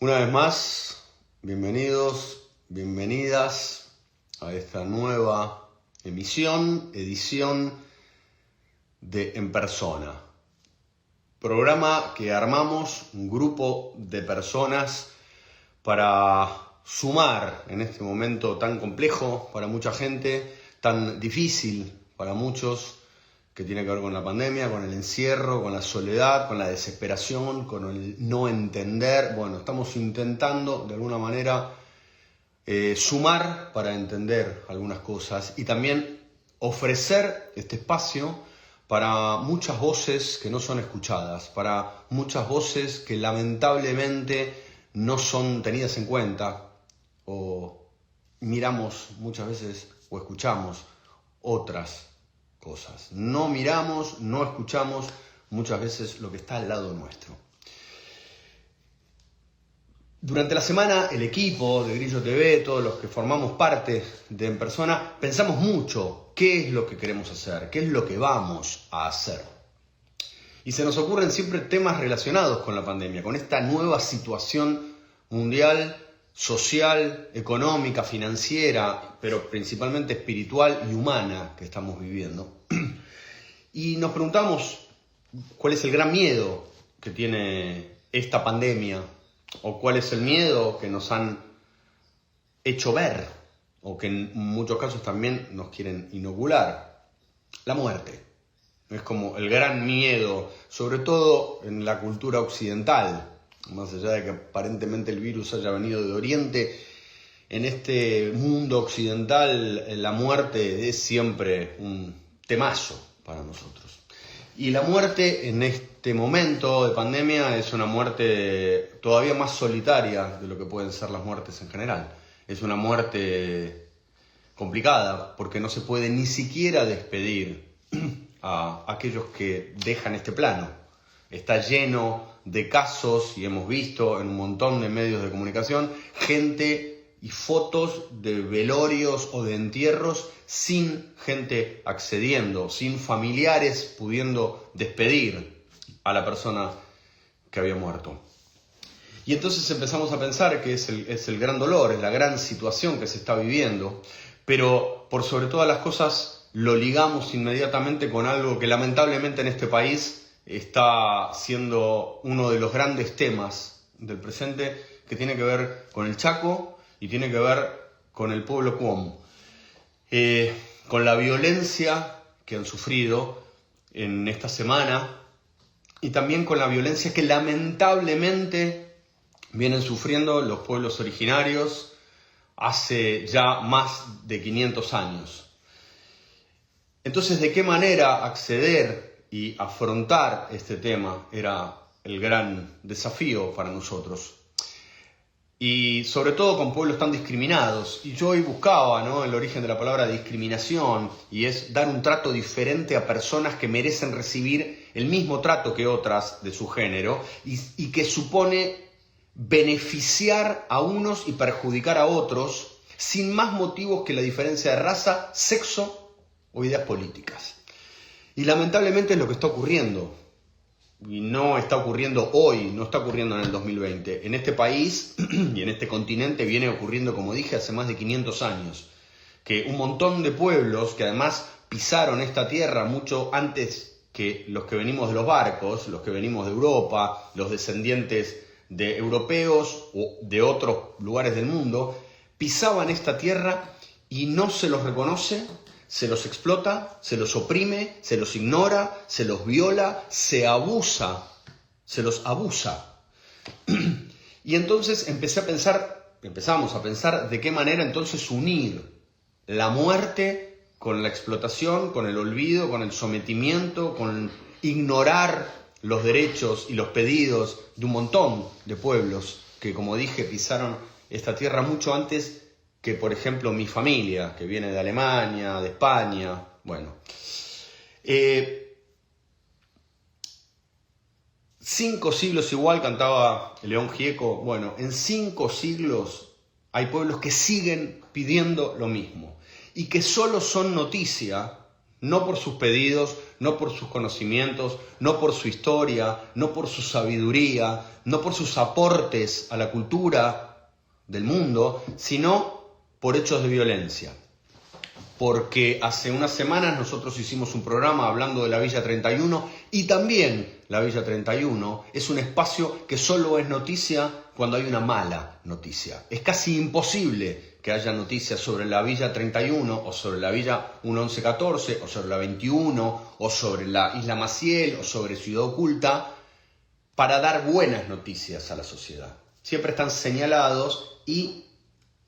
Una vez más, bienvenidos, bienvenidas a esta nueva edición de En Persona. Programa que armamos un grupo de personas para sumar en este momento tan complejo para mucha gente, tan difícil para muchos, que tiene que ver con la pandemia, con el encierro, con la soledad, con la desesperación, con el no entender. Bueno, estamos intentando de alguna manera sumar para entender algunas cosas y también ofrecer este espacio para muchas voces que no son escuchadas, para muchas voces que lamentablemente no son tenidas en cuenta o miramos muchas veces o escuchamos otras cosas. No miramos, no escuchamos muchas veces lo que está al lado nuestro. Durante la semana el equipo de Grillo TV, todos los que formamos parte de En Persona, pensamos mucho qué es lo que queremos hacer, qué es lo que vamos a hacer. Y se nos ocurren siempre temas relacionados con la pandemia, con esta nueva situación mundial, social, económica, financiera, pero principalmente espiritual y humana que estamos viviendo. Y nos preguntamos cuál es el gran miedo que tiene esta pandemia, o cuál es el miedo que nos han hecho ver, o que en muchos casos también nos quieren inocular. La muerte. Es como el gran miedo, sobre todo en la cultura occidental. Más allá de que aparentemente el virus haya venido de Oriente, en este mundo occidental la muerte es siempre un temazo para nosotros. Y la muerte en este momento de pandemia es una muerte todavía más solitaria de lo que pueden ser las muertes en general. Es una muerte complicada porque no se puede ni siquiera despedir a aquellos que dejan este plano. Está lleno de casos, y hemos visto en un montón de medios de comunicación, gente y fotos de velorios o de entierros sin gente accediendo, sin familiares pudiendo despedir a la persona que había muerto. Y entonces empezamos a pensar que es el gran dolor, es la gran situación que se está viviendo, pero por sobre todas las cosas lo ligamos inmediatamente con algo que lamentablemente en este país está siendo uno de los grandes temas del presente, que tiene que ver con el Chaco y tiene que ver con el pueblo Cuom, con la violencia que han sufrido en esta semana y también con la violencia que lamentablemente vienen sufriendo los pueblos originarios hace ya más de 500 años. Entonces, ¿de qué manera acceder y afrontar este tema era el gran desafío para nosotros? Y sobre todo con pueblos tan discriminados. Y yo hoy buscaba, el origen de la palabra discriminación, y es dar un trato diferente a personas que merecen recibir el mismo trato que otras de su género y que supone beneficiar a unos y perjudicar a otros sin más motivos que la diferencia de raza, sexo o ideas políticas. Y lamentablemente es lo que está ocurriendo. Y no está ocurriendo hoy, no está ocurriendo en el 2020. En este país y en este continente viene ocurriendo, como dije, hace más de 500 años. Que un montón de pueblos que además pisaron esta tierra mucho antes que los que venimos de los barcos, los que venimos de Europa, los descendientes de europeos o de otros lugares del mundo, pisaban esta tierra y no se los reconoce. Se los explota, se los oprime, se los ignora, se los viola, se los abusa. Y entonces empezamos a pensar de qué manera entonces unir la muerte con la explotación, con el olvido, con el sometimiento, con ignorar los derechos y los pedidos de un montón de pueblos que, como dije, pisaron esta tierra mucho antes que, por ejemplo, mi familia, que viene de Alemania, de España. Bueno, 5 siglos igual, cantaba León Gieco. Bueno, en 5 siglos hay pueblos que siguen pidiendo lo mismo y que solo son noticia No por sus pedidos, no por sus conocimientos, no por su historia, no por su sabiduría, no por sus aportes a la cultura del mundo, sino por hechos de violencia. Porque hace unas semanas nosotros hicimos un programa hablando de la Villa 31 y también la Villa 31 es un espacio que solo es noticia cuando hay una mala noticia. Es casi imposible que haya noticias sobre la Villa 31 o sobre la Villa 1114 o sobre la 21 o sobre la Isla Maciel o sobre Ciudad Oculta para dar buenas noticias a la sociedad. Siempre están señalados y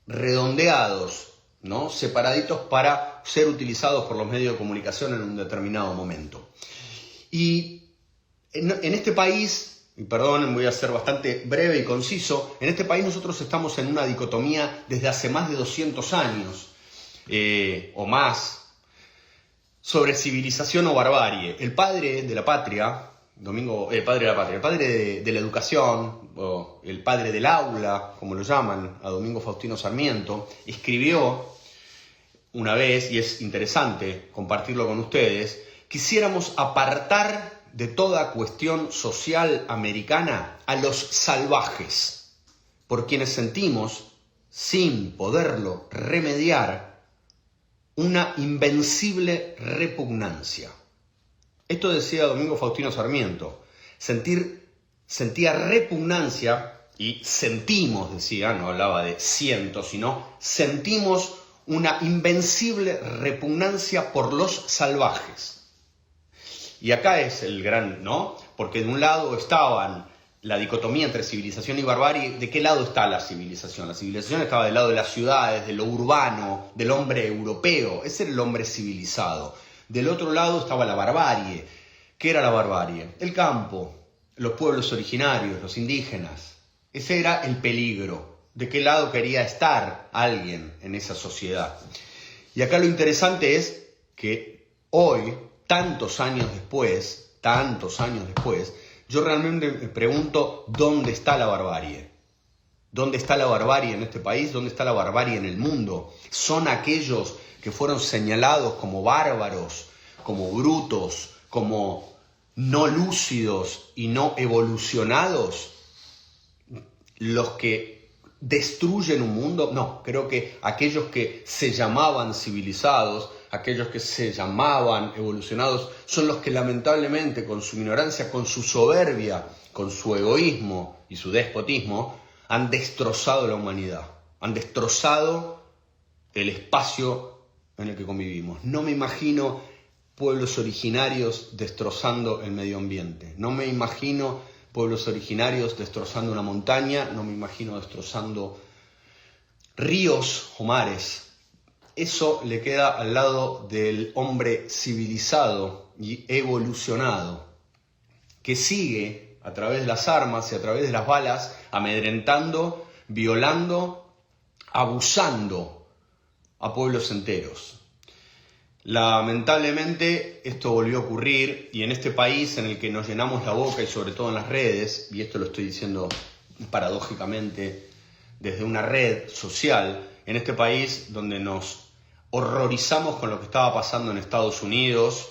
redondeados, ¿no? Separaditos para ser utilizados por los medios de comunicación en un determinado momento. Y en este país, y perdón, voy a ser bastante breve y conciso, en este país nosotros estamos en una dicotomía desde hace más de 200 años o más sobre civilización o barbarie. El padre de la patria, el padre de la educación, o el padre del aula, como lo llaman, a Domingo Faustino Sarmiento, escribió una vez, y es interesante compartirlo con ustedes: quisiéramos apartar de toda cuestión social americana a los salvajes, por quienes sentimos, sin poderlo remediar, una invencible repugnancia. Esto decía Domingo Faustino Sarmiento. Sentía repugnancia, y sentimos, decía, no hablaba de siento, sino sentimos una invencible repugnancia por los salvajes. Y acá es el gran, ¿no? Porque de un lado estaban la dicotomía entre civilización y barbarie. ¿De qué lado está la civilización? La civilización estaba del lado de las ciudades, de lo urbano, del hombre europeo. Ese era el hombre civilizado. Del otro lado estaba la barbarie. ¿Qué era la barbarie? El campo, los pueblos originarios, los indígenas. Ese era el peligro. ¿De qué lado quería estar alguien en esa sociedad? Y acá lo interesante es que hoy, tantos años después, yo realmente me pregunto dónde está la barbarie. ¿Dónde está la barbarie en este país? ¿Dónde está la barbarie en el mundo? ¿Son aquellos que fueron señalados como bárbaros, como brutos, como no lúcidos y no evolucionados los que destruyen un mundo? No, creo que aquellos que se llamaban civilizados, aquellos que se llamaban evolucionados, son los que lamentablemente con su ignorancia, con su soberbia, con su egoísmo y su despotismo, han destrozado la humanidad, han destrozado el espacio en el que convivimos. No me imagino pueblos originarios destrozando el medio ambiente. No me imagino pueblos originarios destrozando una montaña. No me imagino destrozando ríos o mares. Eso le queda al lado del hombre civilizado y evolucionado, que sigue a través de las armas y a través de las balas, amedrentando, violando, abusando a pueblos enteros. Lamentablemente esto volvió a ocurrir, y en este país en el que nos llenamos la boca, y sobre todo en las redes, y esto lo estoy diciendo paradójicamente desde una red social, en este país donde nos horrorizamos con lo que estaba pasando en Estados Unidos,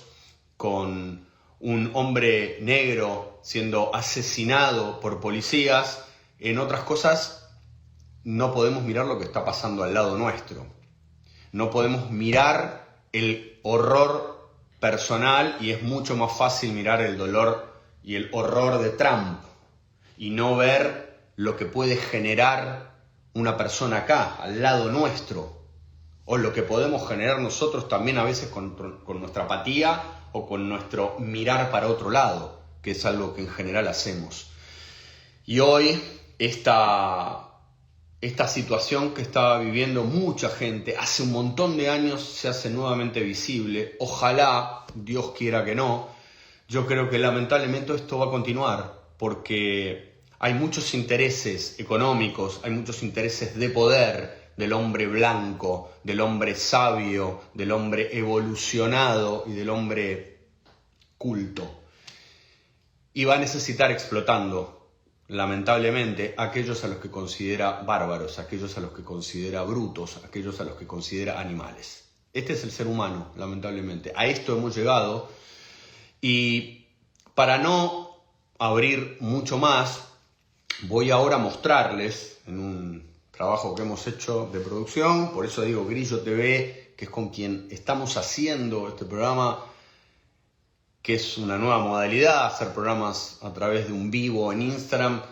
con un hombre negro siendo asesinado por policías, en otras cosas no podemos mirar lo que está pasando al lado nuestro. No podemos mirar el horror personal, y es mucho más fácil mirar el dolor y el horror de Trump y no ver lo que puede generar una persona acá, al lado nuestro, o lo que podemos generar nosotros también a veces con nuestra apatía o con nuestro mirar para otro lado, que es algo que en general hacemos. Y hoy esta situación que estaba viviendo mucha gente hace un montón de años se hace nuevamente visible. Ojalá, Dios quiera que no. Yo creo que lamentablemente esto va a continuar porque hay muchos intereses económicos, hay muchos intereses de poder del hombre blanco, del hombre sabio, del hombre evolucionado y del hombre culto. Y va a necesitar explotando, lamentablemente, aquellos a los que considera bárbaros, aquellos a los que considera brutos, aquellos a los que considera animales. Este es el ser humano, lamentablemente. A esto hemos llegado. Y para no abrir mucho más, voy ahora a mostrarles en un trabajo que hemos hecho de producción. Por eso digo Grillo TV, que es con quien estamos haciendo este programa, que es una nueva modalidad, hacer programas a través de un vivo en Instagram.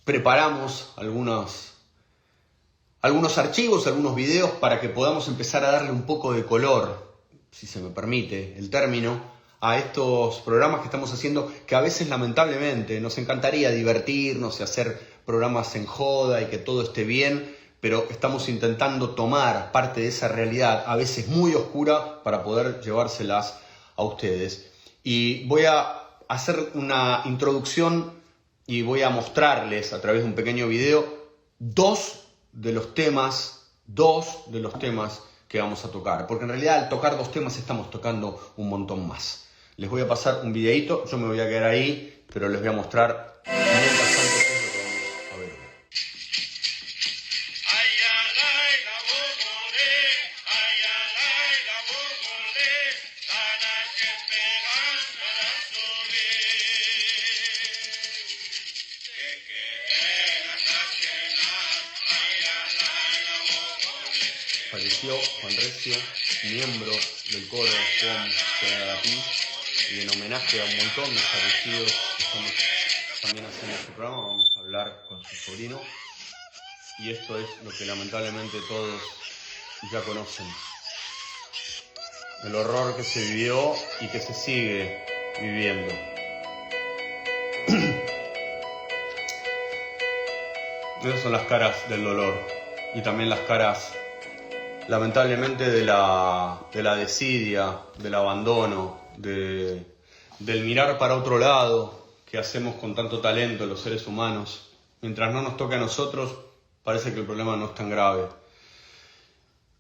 Preparamos algunos archivos, algunos videos para que podamos empezar a darle un poco de color, si se me permite el término, a estos programas que estamos haciendo, que a veces lamentablemente nos encantaría divertirnos y hacer programas en joda y que todo esté bien, pero estamos intentando tomar parte de esa realidad, a veces muy oscura, para poder llevárselas a ustedes. Y voy a hacer una introducción y voy a mostrarles a través de un pequeño video dos de los temas que vamos a tocar, porque en realidad al tocar dos temas estamos tocando un montón más. Les voy a pasar un videito, yo me voy a quedar ahí, pero les voy a mostrar mientras tanto qué es lo que vamos a ver hoy. Falleció Juan Recio, miembro del coro Juan Pegadapí, y en homenaje a un montón de fallecidos que estamos también haciendo este programa, vamos a hablar con su sobrino, y esto es lo que lamentablemente todos ya conocen: el horror que se vivió y que se sigue viviendo. Esas son las caras del dolor y también las caras, lamentablemente, de la desidia, del abandono, del mirar para otro lado que hacemos con tanto talento los seres humanos. Mientras no nos toque a nosotros, parece que el problema no es tan grave.